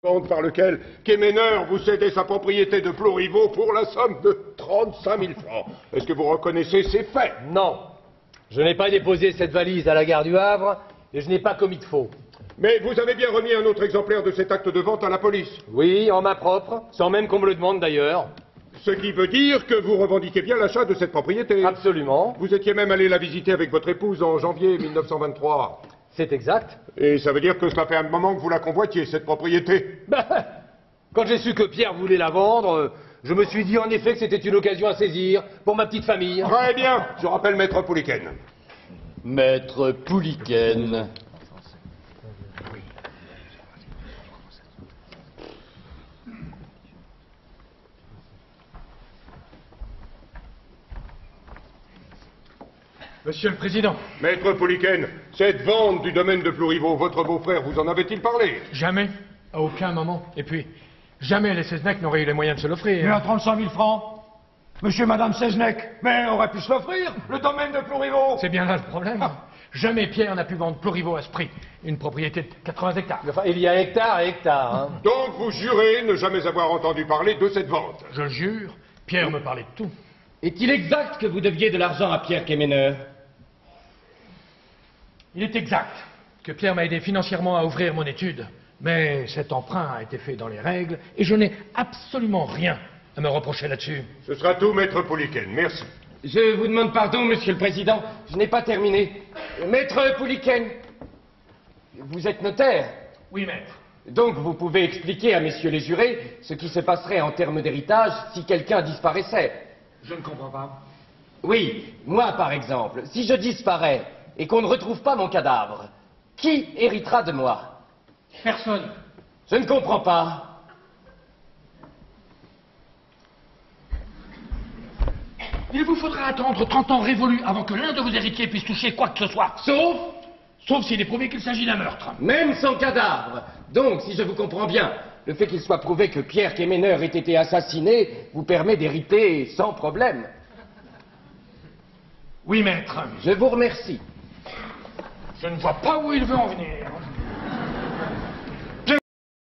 par lequel Quéméneur vous cédait sa propriété de Plouriveau pour la somme de 35 000 francs. Est-ce que vous reconnaissez ces faits? Non. Je n'ai pas déposé cette valise à la gare du Havre et je n'ai pas commis de faux. Mais vous avez bien remis un autre exemplaire de cet acte de vente à la police? Oui, en main propre, sans même qu'on me le demande d'ailleurs. Ce qui veut dire que vous revendiquez bien l'achat de cette propriété? Absolument. Vous étiez même allé la visiter avec votre épouse en janvier 1923. C'est exact. Et ça veut dire que cela fait un moment que vous la convoitiez, cette propriété? Quand j'ai su que Pierre voulait la vendre, je me suis dit en effet que c'était une occasion à saisir pour ma petite famille. Très bien, je rappelle Maître Pouliken. Maître Pouliken. Monsieur le Président. Maître Pouliken, cette vente du domaine de Plouriveau, votre beau-frère vous en avait-il parlé? Jamais, à aucun moment. Et puis, jamais les Seznec n'auraient eu les moyens de se l'offrir. Mais à 35 000 francs, monsieur et madame Seznec, mais on aurait pu se l'offrir, le domaine de Plouriveau. C'est bien là le problème. Jamais Pierre n'a pu vendre Plouriveau à ce prix. Une propriété de 80 hectares. Enfin, il y a hectare et hectare. Hein. Donc vous jurez ne jamais avoir entendu parler de cette vente? Je le jure, Pierre me parlait de tout. Est-il exact que vous deviez de l'argent à Pierre Quéméneur? Il est exact que Pierre m'a aidé financièrement à ouvrir mon étude. Mais cet emprunt a été fait dans les règles et je n'ai absolument rien à me reprocher là-dessus. Ce sera tout, Maître Pouliken. Merci. Je vous demande pardon, Monsieur le Président, je n'ai pas terminé. Maître Pouliken, vous êtes notaire? Oui, maître. Donc vous pouvez expliquer à messieurs les jurés ce qui se passerait en termes d'héritage si quelqu'un disparaissait. Je ne comprends pas. Oui, moi par exemple, si je disparais et qu'on ne retrouve pas mon cadavre, qui héritera de moi? Personne. Je ne comprends pas. Il vous faudra attendre 30 ans révolus avant que l'un de vos héritiers puisse toucher quoi que ce soit. Sauf s'il est prouvé qu'il s'agit d'un meurtre. Même sans cadavre. Donc, si je vous comprends bien, le fait qu'il soit prouvé que Pierre Quéméneur ait été assassiné vous permet d'hériter sans problème. Oui, maître. Je vous remercie. Je ne vois pas où il veut en venir.